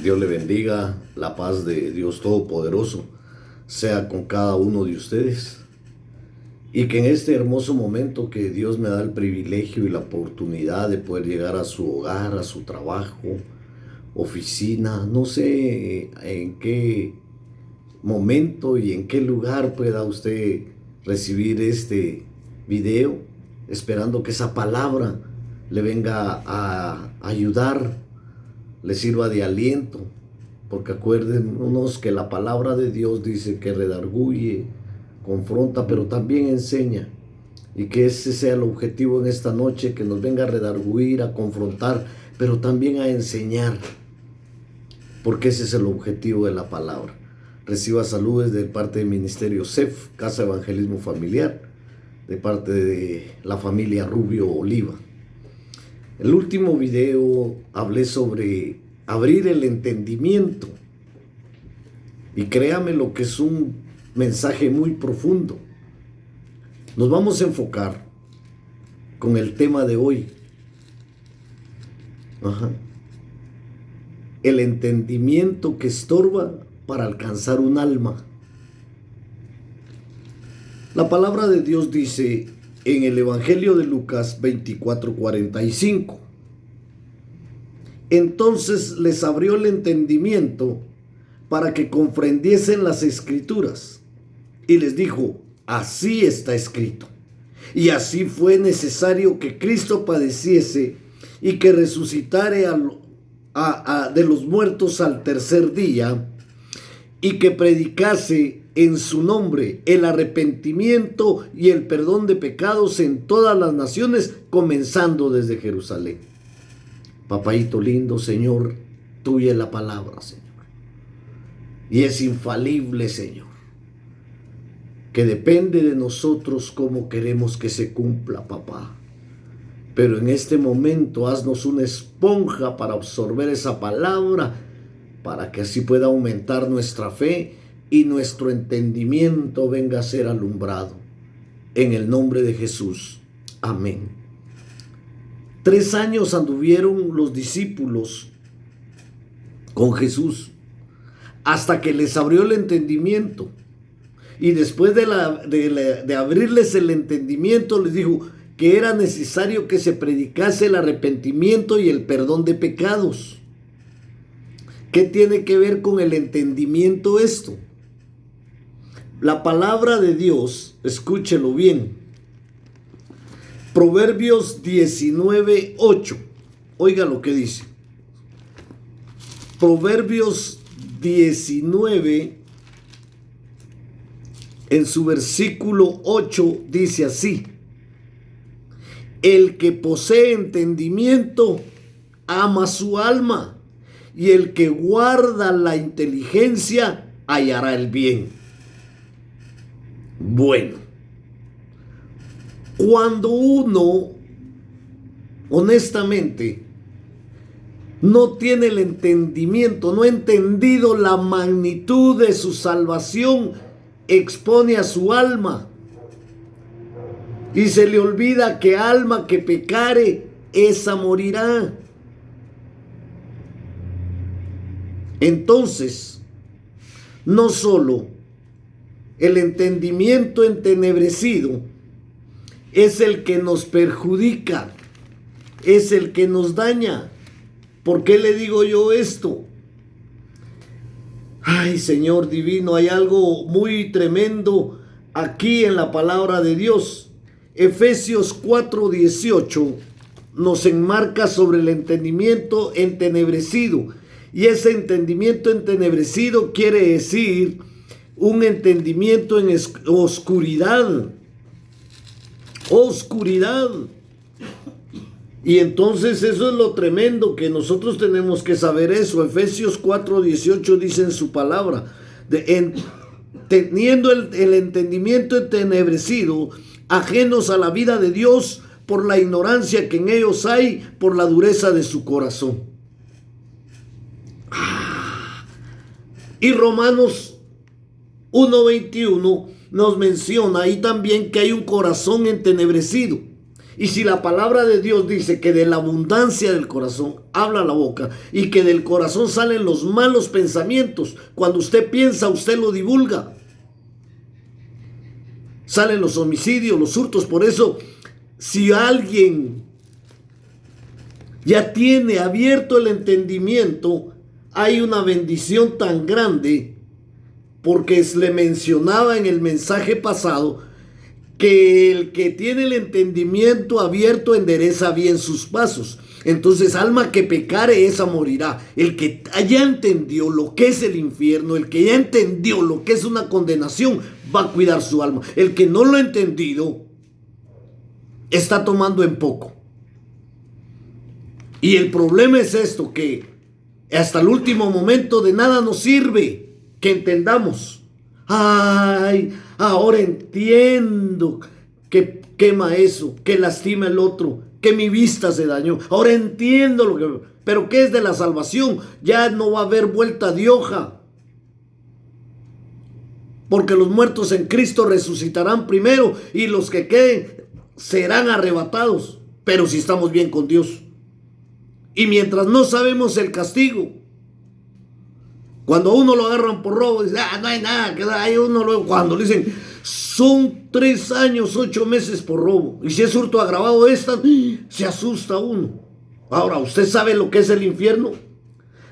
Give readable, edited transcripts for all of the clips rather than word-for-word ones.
Dios le bendiga, la paz de Dios Todopoderoso sea con cada uno de ustedes. Y que en este hermoso momento que Dios me da el privilegio y la oportunidad de poder llegar a su hogar, a su trabajo, oficina, no sé en qué momento y en qué lugar pueda usted recibir este video, esperando que esa palabra le venga a ayudar, le sirva de aliento, porque acuérdenos que la palabra de Dios dice que redarguye, confronta, pero también enseña, y que ese sea el objetivo en esta noche, que nos venga a redarguir, a confrontar, pero también a enseñar, porque ese es el objetivo de la palabra. Reciba saludos de parte del Ministerio CEF, Casa Evangelismo Familiar, de parte de la familia Rubio Oliva. El último video hablé sobre abrir el entendimiento, y créame lo que es un mensaje muy profundo. Nos vamos a enfocar con el tema de hoy. El entendimiento que estorba para alcanzar un alma. La palabra de Dios dice en el Evangelio de Lucas 24:45. Entonces les abrió el entendimiento para que comprendiesen las Escrituras, y les dijo: así está escrito. Y así fue necesario que Cristo padeciese y que resucitare de los muertos al tercer día, y que predicase en su nombre el arrepentimiento y el perdón de pecados en todas las naciones, comenzando desde Jerusalén. Papaito lindo, Señor, tuya es la palabra, Señor, y es infalible, Señor, que depende de nosotros cómo queremos que se cumpla, papá. Pero en este momento haznos una esponja para absorber esa palabra, para que así pueda aumentar nuestra fe y nuestro entendimiento venga a ser alumbrado. En el nombre de Jesús. Amén. 3 años anduvieron los discípulos con Jesús, hasta que les abrió el entendimiento. Y después de abrirles el entendimiento, les dijo que era necesario que se predicase el arrepentimiento y el perdón de pecados. ¿Qué tiene que ver con el entendimiento esto? La palabra de Dios, escúchelo bien. Proverbios 19:8. Oiga lo que dice. Proverbios 19, en su versículo 8, dice así: el que posee entendimiento ama su alma, y el que guarda la inteligencia hallará el bien. Bueno, cuando uno honestamente no tiene el entendimiento, no ha entendido la magnitud de su salvación, expone a su alma y se le olvida que alma que pecare, esa morirá. Entonces, no solo el entendimiento entenebrecido es el que nos perjudica, es el que nos daña. ¿Por qué le digo yo esto? Ay, Señor divino, hay algo muy tremendo aquí en la palabra de Dios. Efesios 4:18 nos enmarca sobre el entendimiento entenebrecido. Y ese entendimiento entenebrecido quiere decir un entendimiento en oscuridad. Oscuridad. Y entonces eso es lo tremendo, que nosotros tenemos que saber eso. Efesios 4:18 dice en su palabra, teniendo el entendimiento entenebrecido, ajenos a la vida de Dios por la ignorancia que en ellos hay, por la dureza de su corazón. Y Romanos 1:21 nos menciona ahí también que hay un corazón entenebrecido. Y si la palabra de Dios dice que de la abundancia del corazón habla la boca y que del corazón salen los malos pensamientos, cuando usted piensa, usted lo divulga. Salen los homicidios, los hurtos. Por eso, si alguien ya tiene abierto el entendimiento, hay una bendición tan grande, porque le mencionaba en el mensaje pasado que el que tiene el entendimiento abierto endereza bien sus pasos. Entonces, alma que pecare, esa morirá. El que ya entendió lo que es el infierno, el que ya entendió lo que es una condenación, va a cuidar su alma. El que no lo ha entendido, está tomando en poco. Y el problema es esto, que hasta el último momento de nada nos sirve que entendamos. Ay, ahora entiendo que quema eso, que lastima el otro, que mi vista se dañó. Ahora entiendo lo que... Pero ¿qué es de la salvación? Ya no va a haber vuelta de hoja. Porque los muertos en Cristo resucitarán primero y los que queden serán arrebatados. Pero si estamos bien con Dios. Y mientras no sabemos el castigo, cuando a uno lo agarran por robo, dice, no hay nada, que hay uno luego. Cuando le dicen, son 3 años, 8 meses por robo. Y si es hurto agravado se asusta uno. Ahora, ¿usted sabe lo que es el infierno?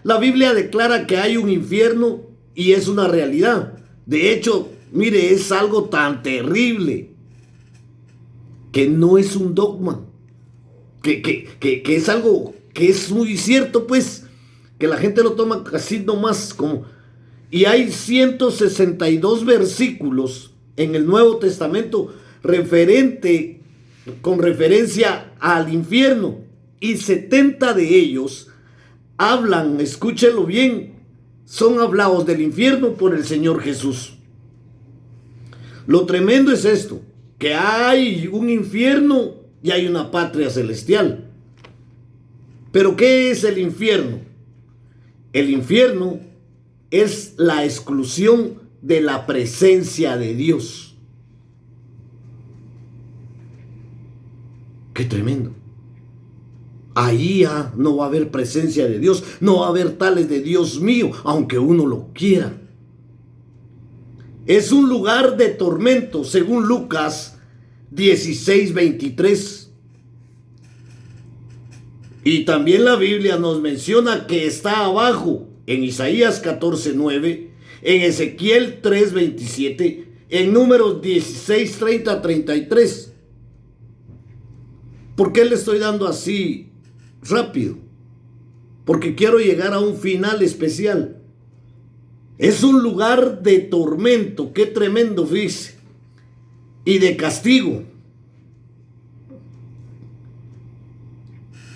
La Biblia declara que hay un infierno y es una realidad. De hecho, mire, es algo tan terrible que no es un dogma. Que es algo que es muy cierto, pues, que la gente lo toma así nomás como... Y hay 162 versículos en el Nuevo Testamento con referencia al infierno, y 70 de ellos hablan, escúchelo bien, son hablados del infierno por el Señor Jesús. Lo tremendo es esto, que hay un infierno y hay una patria celestial. ¿Pero qué es el infierno? El infierno es la exclusión de la presencia de Dios. ¡Qué tremendo! Ahí ya no va a haber presencia de Dios, no va a haber tales de Dios mío, aunque uno lo quiera. Es un lugar de tormento, según Lucas 16:23. Y también la Biblia nos menciona que está abajo en Isaías 14:9, en Ezequiel 3:27, en Números 16:30-33. ¿Por qué le estoy dando así rápido? Porque quiero llegar a un final especial. Es un lugar de tormento, qué tremendo, dice, y de castigo.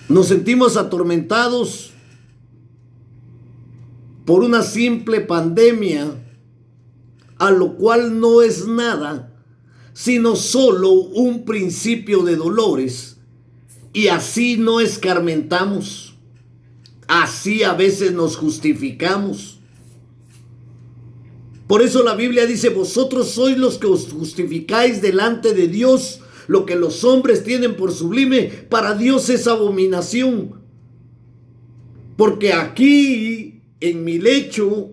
Nos sentimos atormentados por una simple pandemia, a lo cual no es nada, sino solo un principio de dolores. Y así no escarmentamos, así a veces nos justificamos. Por eso la Biblia dice, vosotros sois los que os justificáis delante de Dios. Lo que los hombres tienen por sublime, para Dios es abominación. Porque aquí, en mi lecho,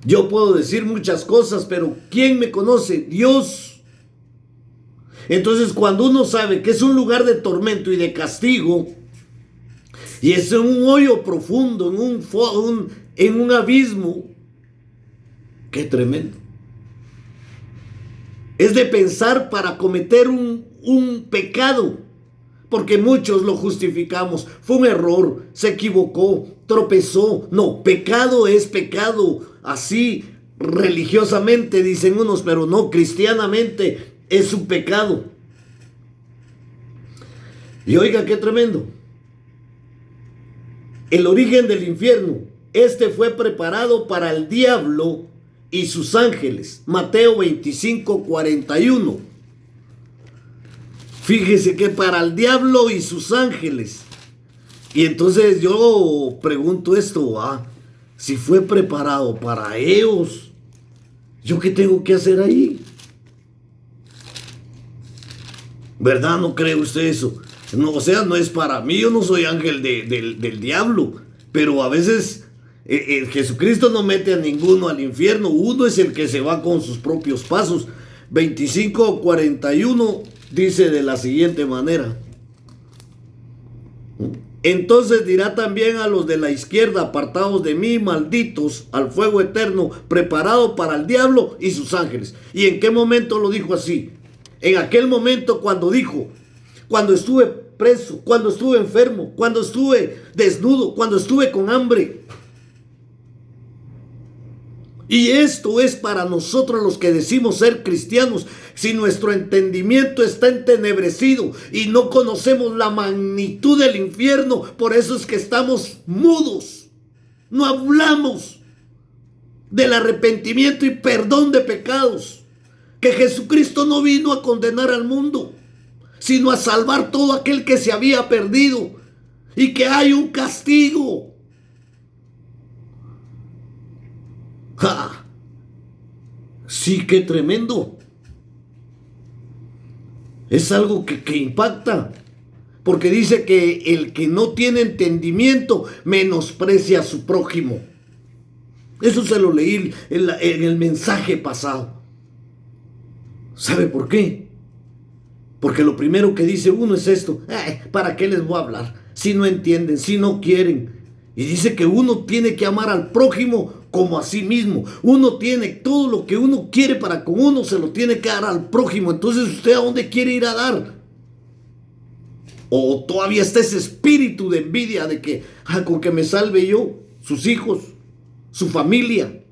yo puedo decir muchas cosas, pero ¿quién me conoce? Dios. Entonces, cuando uno sabe que es un lugar de tormento y de castigo, y es en un hoyo profundo, en un abismo, qué tremendo. Es de pensar para cometer un pecado, porque muchos lo justificamos. Fue un error, se equivocó, tropezó. No, pecado es pecado. Así religiosamente dicen unos, pero no, cristianamente es un pecado. Y oiga, qué tremendo. El origen del infierno. Este fue preparado para el diablo y sus ángeles. Mateo 25:41. Fíjese que para el diablo y sus ángeles. Y entonces yo pregunto esto, si fue preparado para ellos, ¿yo qué tengo que hacer ahí? ¿Verdad? ¿No cree usted eso? No, o sea, no es para mí, yo no soy ángel del diablo, pero a veces Jesucristo no mete a ninguno al infierno, uno es el que se va con sus propios pasos. 25:41 dice de la siguiente manera: entonces dirá también a los de la izquierda, apartados de mí, malditos, al fuego eterno, preparado para el diablo y sus ángeles. ¿Y en qué momento lo dijo así? En aquel momento cuando dijo, cuando estuve preso, cuando estuve enfermo, cuando estuve desnudo, cuando estuve con hambre. Y esto es para nosotros los que decimos ser cristianos. Si nuestro entendimiento está entenebrecido y no conocemos la magnitud del infierno, por eso es que estamos mudos. No hablamos del arrepentimiento y perdón de pecados. Que Jesucristo no vino a condenar al mundo, sino a salvar todo aquel que se había perdido. Y que hay un castigo. ¡Ja! Sí, qué tremendo. Es algo que impacta. Porque dice que el que no tiene entendimiento menosprecia a su prójimo. Eso se lo leí en el mensaje pasado. ¿Sabe por qué? Porque lo primero que dice uno es esto: ¿para qué les voy a hablar? Si no entienden, si no quieren. Y dice que uno tiene que amar al prójimo como a sí mismo. Uno tiene todo lo que uno quiere para con uno, se lo tiene que dar al prójimo. Entonces, ¿usted a dónde quiere ir a dar? O todavía está ese espíritu de envidia de que con que me salve yo, sus hijos, su familia.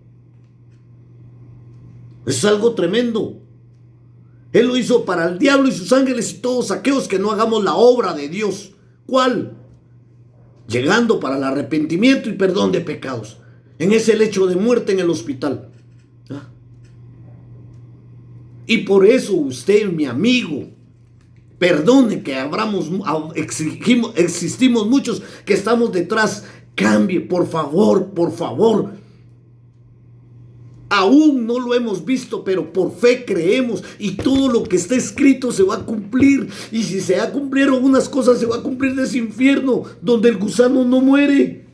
Es algo tremendo. Él lo hizo para el diablo y sus ángeles y todos aquellos que no hagamos la obra de Dios. ¿Cuál? Llegando para el arrepentimiento y perdón de pecados. En ese lecho de muerte en el hospital. ¿Ah? Y por eso usted, mi amigo, perdone que existimos muchos que estamos detrás. Cambie, por favor, por favor. Aún no lo hemos visto, pero por fe creemos y todo lo que está escrito se va a cumplir. Y si se ha cumplido algunas cosas, se va a cumplir de ese infierno donde el gusano no muere.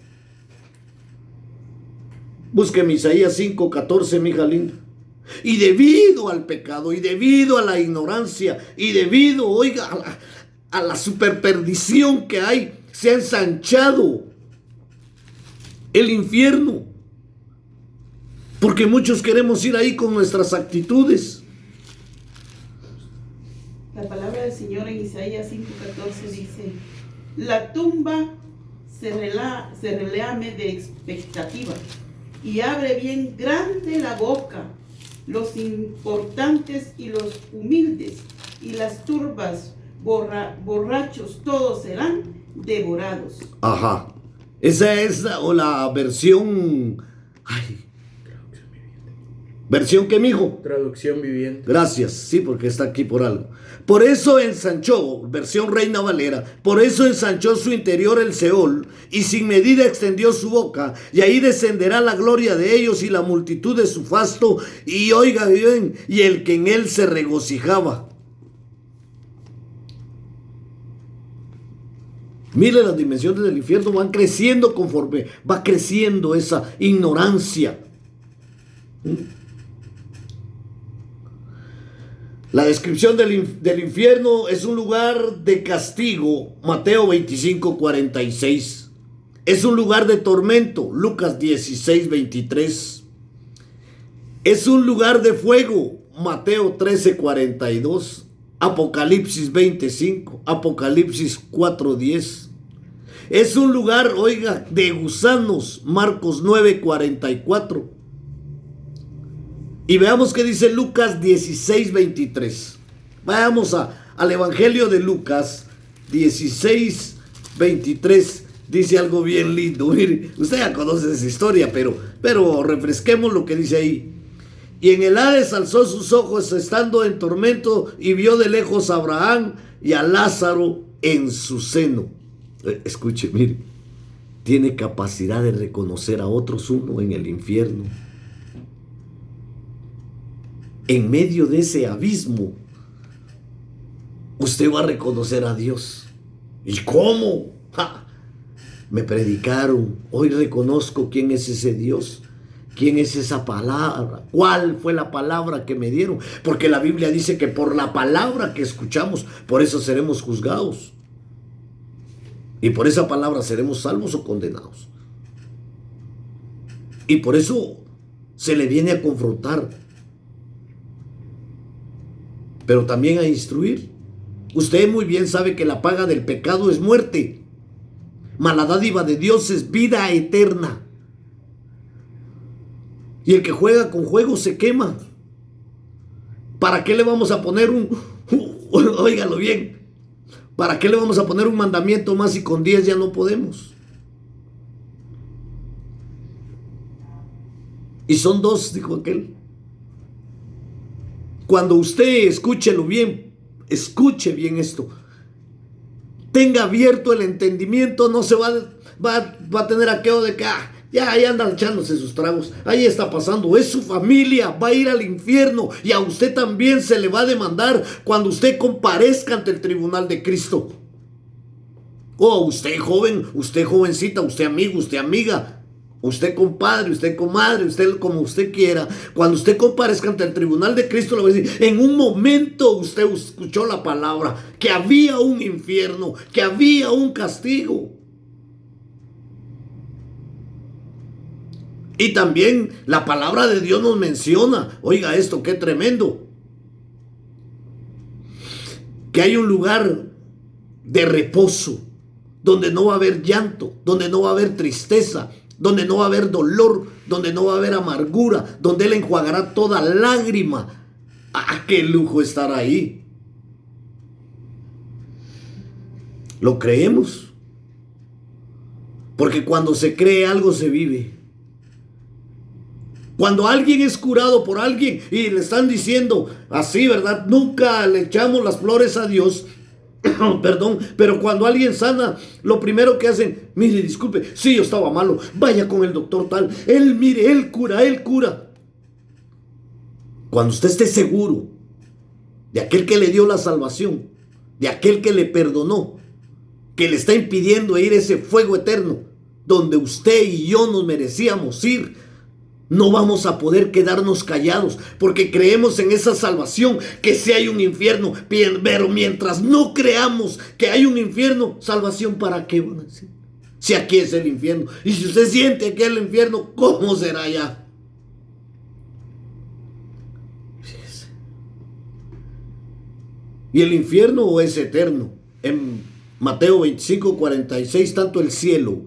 Búsqueme Isaías 5:14, mi hija linda. Y debido al pecado, y debido a la ignorancia, y debido, oiga, a la superperdición que hay, se ha ensanchado el infierno. Porque muchos queremos ir ahí con nuestras actitudes. La palabra del Señor en Isaías 5:14 dice: la tumba se relame de expectativa y abre bien grande la boca. Los importantes y los humildes y las turbas, borrachos, todos serán devorados. Ajá. Esa es la versión... Ay. ¿Versión qué, mijo? Traducción viviente. Gracias, sí, porque está aquí por algo. Por eso ensanchó, versión Reina Valera, por eso ensanchó su interior el Seol, y sin medida extendió su boca, y ahí descenderá la gloria de ellos y la multitud de su fasto, y oiga bien, y el que en él se regocijaba. Mire, las dimensiones del infierno van creciendo conforme va creciendo esa ignorancia. La descripción del infierno es un lugar de castigo, Mateo 25:46. Es un lugar de tormento, Lucas 16:23. Es un lugar de fuego, Mateo 13:42. Apocalipsis 20:5, Apocalipsis 4:10. Es un lugar, oiga, de gusanos, Marcos 9:44. Y veamos qué dice Lucas 16:23. Vayamos al Evangelio de Lucas 16:23. Dice algo bien lindo. Mire, usted ya conoce esa historia, pero refresquemos lo que dice ahí. Y en el Hades alzó sus ojos estando en tormento y vio de lejos a Abraham y a Lázaro en su seno. Escuche, mire, tiene capacidad de reconocer a otros uno en el infierno. En medio de ese abismo, usted va a reconocer a Dios. ¿Y cómo? ¡Ja! Me predicaron, hoy reconozco quién es ese Dios, quién es esa palabra, cuál fue la palabra que me dieron, porque la Biblia dice que por la palabra que escuchamos, por eso seremos juzgados, y por esa palabra seremos salvos o condenados, y por eso se le viene a confrontar, pero también a instruir. Usted muy bien sabe que la paga del pecado es muerte, mas la dádiva de Dios es vida eterna. Y el que juega con juego se quema. ¿Para qué le vamos a poner óigalo bien, ¿para qué le vamos a poner un mandamiento más si con 10 ya no podemos? Y son 2, dijo aquel. Cuando usted escúchelo bien, escuche bien esto, tenga abierto el entendimiento, no se va a tener aquello de que ya andan echándose sus tragos, ahí está pasando, es su familia, va a ir al infierno y a usted también se le va a demandar cuando usted comparezca ante el tribunal de Cristo. Usted joven, usted jovencita, usted amigo, usted amiga, usted compadre, usted comadre, usted como usted quiera, cuando usted comparezca ante el tribunal de Cristo, le va a decir, en un momento usted escuchó la palabra, que había un infierno, que había un castigo. Y también la palabra de Dios nos menciona, oiga esto, qué tremendo, que hay un lugar de reposo, donde no va a haber llanto, donde no va a haber tristeza, donde no va a haber dolor, donde no va a haber amargura, donde Él enjuagará toda lágrima. ¡Qué lujo estar ahí! ¿Lo creemos? Porque cuando se cree algo se vive. Cuando alguien es curado por alguien y le están diciendo así, ¿verdad? Nunca le echamos las flores a Dios. Perdón, pero cuando alguien sana, lo primero que hacen, mire, disculpe, sí, yo estaba malo, vaya con el doctor tal, él mire, él cura, él cura. Cuando usted esté seguro de aquel que le dio la salvación, de aquel que le perdonó, que le está impidiendo ir a ese fuego eterno, donde usted y yo nos merecíamos ir, no vamos a poder quedarnos callados porque creemos en esa salvación, que si hay un infierno, pero mientras no creamos que hay un infierno, salvación ¿para qué van a decir? Si aquí es el infierno, y si usted siente que es el infierno, ¿cómo será allá? Y el infierno es eterno. En Mateo 25:46, tanto el cielo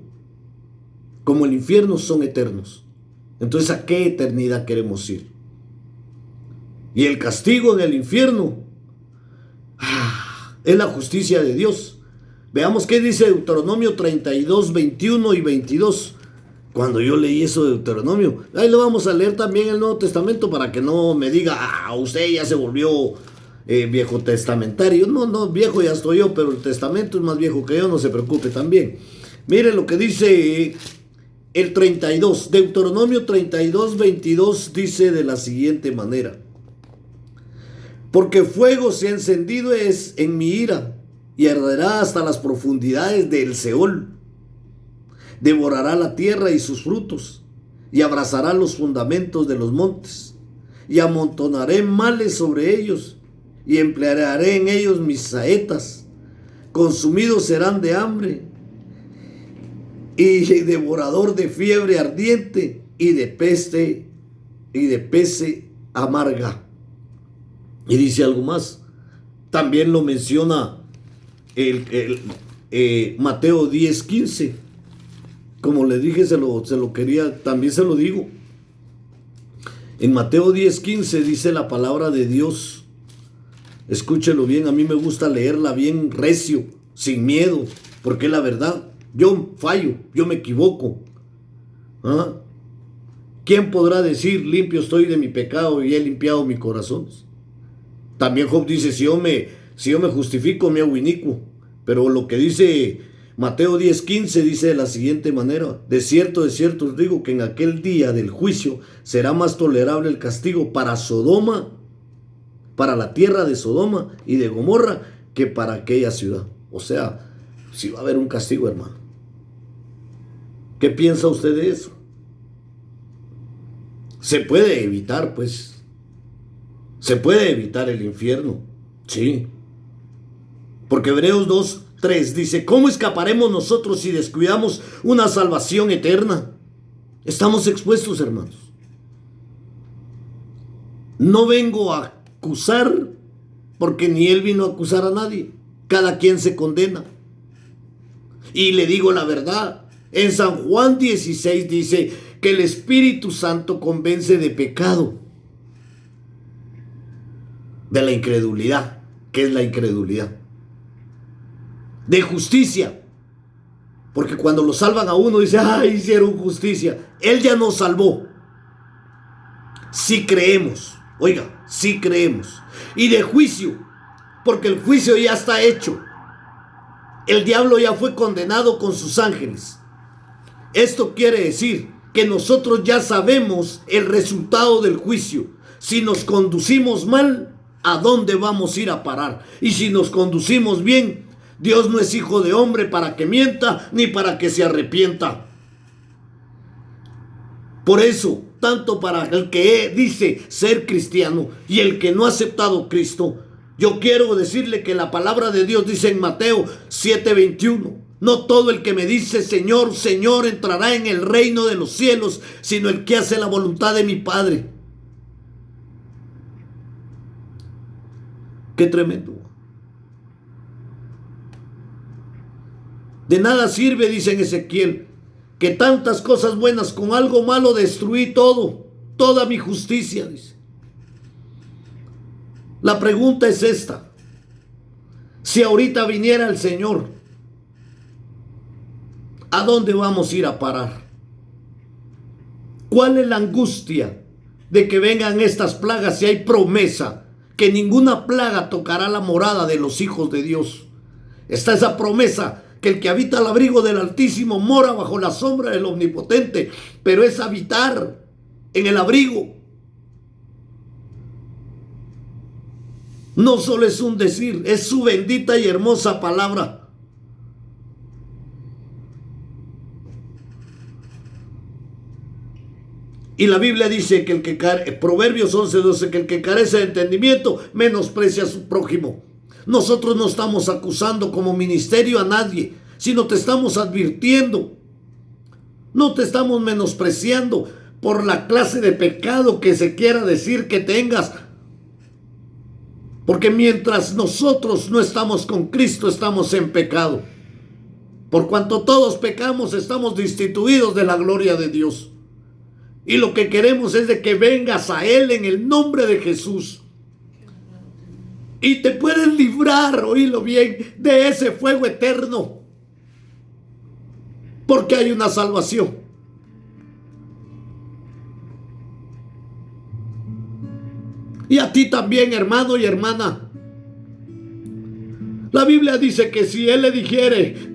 como el infierno son eternos. Entonces, ¿a qué eternidad queremos ir? Y el castigo en el infierno es la justicia de Dios. Veamos qué dice Deuteronomio 32, 21 y 22. Cuando yo leí eso de Deuteronomio, ahí lo vamos a leer también en el Nuevo Testamento para que no me diga, usted ya se volvió viejo testamentario. No, viejo ya estoy yo, pero el testamento es más viejo que yo, no se preocupe también. Miren lo que dice el 32, Deuteronomio 32, 22 dice de la siguiente manera: porque fuego se ha encendido es en mi ira, y arderá hasta las profundidades del Seol. Devorará la tierra y sus frutos, y abrazará los fundamentos de los montes, y amontonaré males sobre ellos, y emplearé en ellos mis saetas. Consumidos serán de hambre, y devorador de fiebre ardiente, y de peste amarga. Y dice algo más, también lo menciona Mateo 10:15. Como le dije, se lo quería, también se lo digo. En Mateo 10:15 dice la palabra de Dios. Escúchelo bien, a mí me gusta leerla bien recio, sin miedo, porque es la verdad. Yo fallo, yo me equivoco. ¿Quién podrá decir, limpio estoy de mi pecado y he limpiado mi corazón? También Job dice, si yo me justifico, me hago inicuo. Pero lo que dice Mateo 10:15 dice de la siguiente manera: de cierto os digo que en aquel día del juicio será más tolerable el castigo para Sodoma, para la tierra de Sodoma y de Gomorra, que para aquella ciudad. O sea, si va a haber un castigo, hermano. ¿Qué piensa usted de eso? Se puede evitar, pues. Se puede evitar el infierno. Sí. Porque Hebreos 2:3 dice, ¿cómo escaparemos nosotros si descuidamos una salvación eterna? Estamos expuestos, hermanos. No vengo a acusar, porque ni él vino a acusar a nadie. Cada quien se condena. Y le digo la verdad. En San Juan 16 dice que el Espíritu Santo convence de pecado. De la incredulidad. ¿Qué es la incredulidad? De justicia. Porque cuando lo salvan a uno dice, ¡ay, hicieron justicia! Él ya nos salvó. Si creemos. Oiga, si creemos. Y de juicio. Porque el juicio ya está hecho. El diablo ya fue condenado con sus ángeles. Esto quiere decir que nosotros ya sabemos el resultado del juicio. Si nos conducimos mal, ¿a dónde vamos a ir a parar? Y si nos conducimos bien, Dios no es hijo de hombre para que mienta, ni para que se arrepienta. Por eso, tanto para el que dice ser cristiano y el que no ha aceptado a Cristo, yo quiero decirle que la palabra de Dios dice en Mateo 7:21, no todo el que me dice Señor, Señor entrará en el reino de los cielos, sino el que hace la voluntad de mi Padre. Qué tremendo. De nada sirve, dice en Ezequiel, que tantas cosas buenas con algo malo destruí todo, toda mi justicia, dice. La pregunta es esta: si ahorita viniera el Señor, ¿a dónde vamos a ir a parar? ¿Cuál es la angustia de que vengan estas plagas si hay promesa que ninguna plaga tocará la morada de los hijos de Dios? Está esa promesa que el que habita al abrigo del Altísimo mora bajo la sombra del Omnipotente, pero es habitar en el abrigo. No solo es un decir, es su bendita y hermosa palabra. Y la Biblia dice que Proverbios 11:12, que el que carece de entendimiento menosprecia a su prójimo. Nosotros no estamos acusando como ministerio a nadie, sino te estamos advirtiendo. No te estamos menospreciando por la clase de pecado que se quiera decir que tengas. Porque mientras nosotros no estamos con Cristo, estamos en pecado. Por cuanto todos pecamos, estamos destituidos de la gloria de Dios. Y lo que queremos es de que vengas a Él en el nombre de Jesús. Y te puedes librar, oílo bien, de ese fuego eterno. Porque hay una salvación. Y a ti también, hermano y hermana. La Biblia dice que si Él le dijere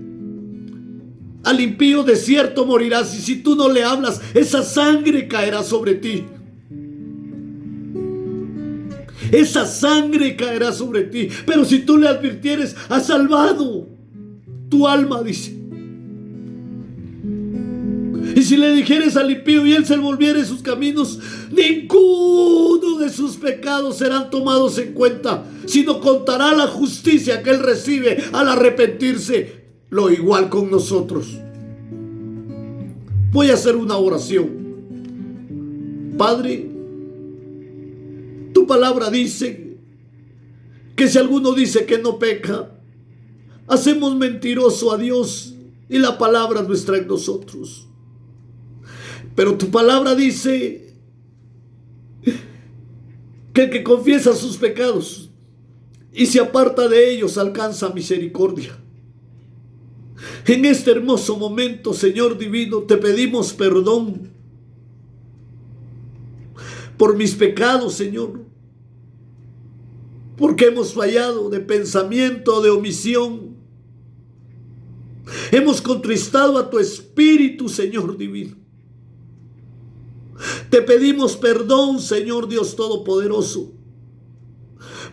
al impío de cierto morirás, y si tú no le hablas, esa sangre caerá sobre ti. Esa sangre caerá sobre ti. Pero si tú le advirtieres, has salvado tu alma, dice. Y si le dijeres al impío y él se volviere sus caminos, ninguno de sus pecados serán tomados en cuenta, sino contará la justicia que él recibe al arrepentirse. Lo igual con nosotros. Voy a hacer una oración. Padre, tu palabra dice que si alguno dice que no peca, hacemos mentiroso a Dios y la palabra no está en nosotros. Pero tu palabra dice que el que confiesa sus pecados y se aparta de ellos alcanza misericordia. En este hermoso momento, Señor divino, te pedimos perdón por mis pecados, Señor, porque hemos fallado de pensamiento, de omisión. Hemos contristado a tu Espíritu, Señor divino. Te pedimos perdón, Señor Dios Todopoderoso,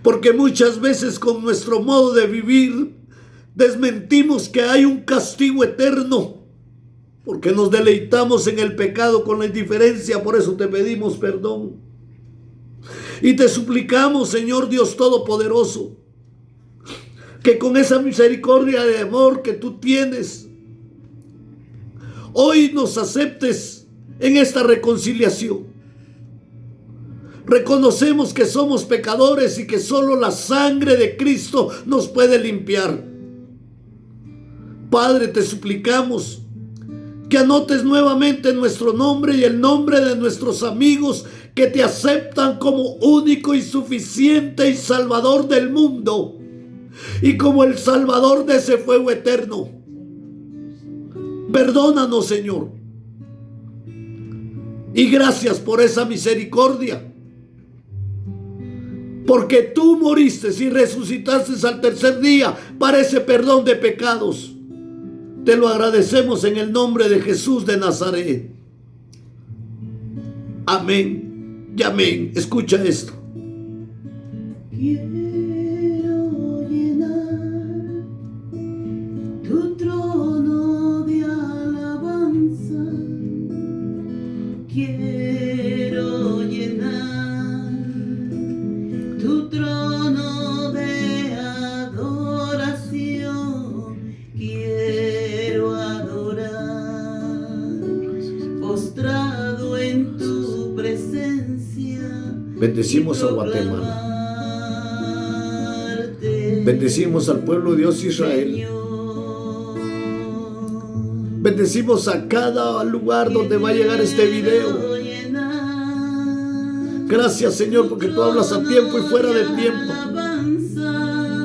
Porque muchas veces con nuestro modo de vivir desmentimos que hay un castigo eterno, porque nos deleitamos en el pecado con la indiferencia. Por eso te pedimos perdón y te suplicamos, Señor Dios Todopoderoso, que con esa misericordia de amor que tú tienes, hoy nos aceptes en esta reconciliación. Reconocemos que somos pecadores y que solo la sangre de Cristo nos puede limpiar. Padre, te suplicamos que anotes nuevamente nuestro nombre y el nombre de nuestros amigos que te aceptan como único y suficiente y Salvador del mundo, y como el Salvador de ese fuego eterno. Perdónanos, Señor, y gracias por esa misericordia, porque tú moriste y resucitaste al tercer día para ese perdón de pecados. Te lo agradecemos en el nombre de Jesús de Nazaret. Amén y amén. Escucha esto. Quiero llenar tu trono de alabanza. Quiero llenar tu trono de adoración. Quiero adorar, postrado en tu presencia. Bendecimos a Guatemala. Bendecimos al pueblo de Dios Israel. Bendecimos a cada lugar donde va a llegar este video. Gracias, Señor, porque tú hablas a tiempo y fuera de tiempo.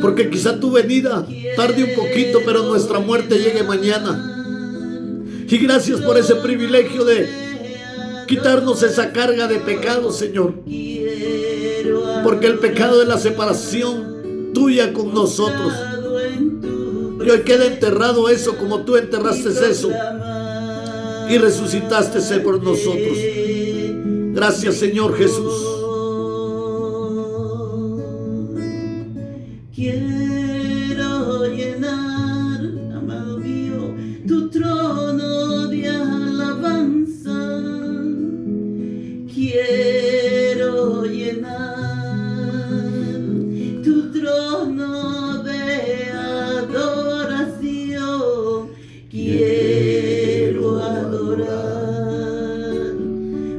Porque quizá tu venida tarde un poquito, pero nuestra muerte llegue mañana. Y gracias por ese privilegio de quitarnos esa carga de pecado, Señor. Porque el pecado es la separación tuya con nosotros. Y hoy queda enterrado eso, como tú enterraste eso y resucitaste por nosotros. Gracias, Señor Jesús. Quiero llenar, amado mío, tu trono de alabanza. Quiero llenar tu trono de adoración. Quiero adorar,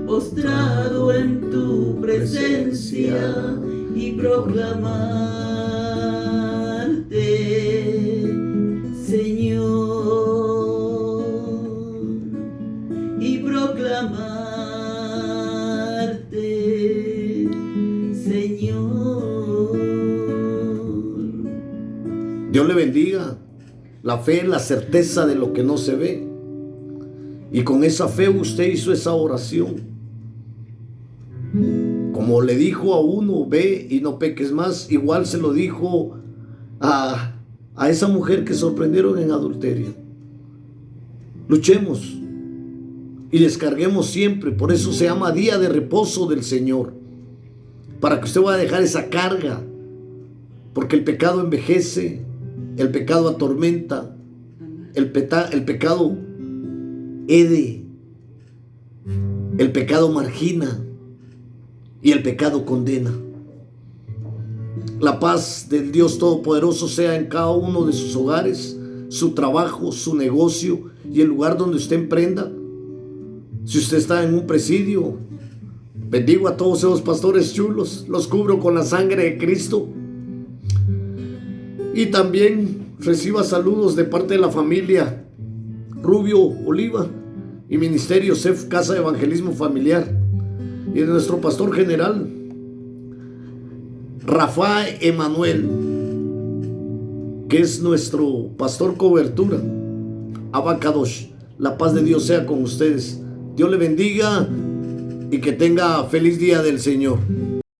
postrado en tu presencia y proclamarte, Señor, y proclamarte, Señor. Dios le bendiga. La fe es la certeza de lo que no se ve. Y con esa fe usted hizo esa oración. Como le dijo a uno, ve y no peques más, igual se lo dijo a esa mujer que sorprendieron en adulterio. Luchemos y descarguemos siempre. Por eso se llama día de reposo del Señor, para que usted vaya a dejar esa carga, porque el pecado envejece, el pecado atormenta, el pecado hede, el pecado margina y el pecado condena. La paz del Dios Todopoderoso sea en cada uno de sus hogares, su trabajo, su negocio y el lugar donde usted emprenda. Si usted está en un presidio, bendigo a todos esos pastores chulos, los cubro con la sangre de Cristo. Y también reciba saludos de parte de la familia Rubio Oliva y Ministerio CEF Casa de Evangelismo Familiar, y de nuestro pastor general Rafael Emanuel, que es nuestro pastor cobertura. Abacadosh. La paz de Dios sea con ustedes. Dios le bendiga y que tenga feliz día del Señor.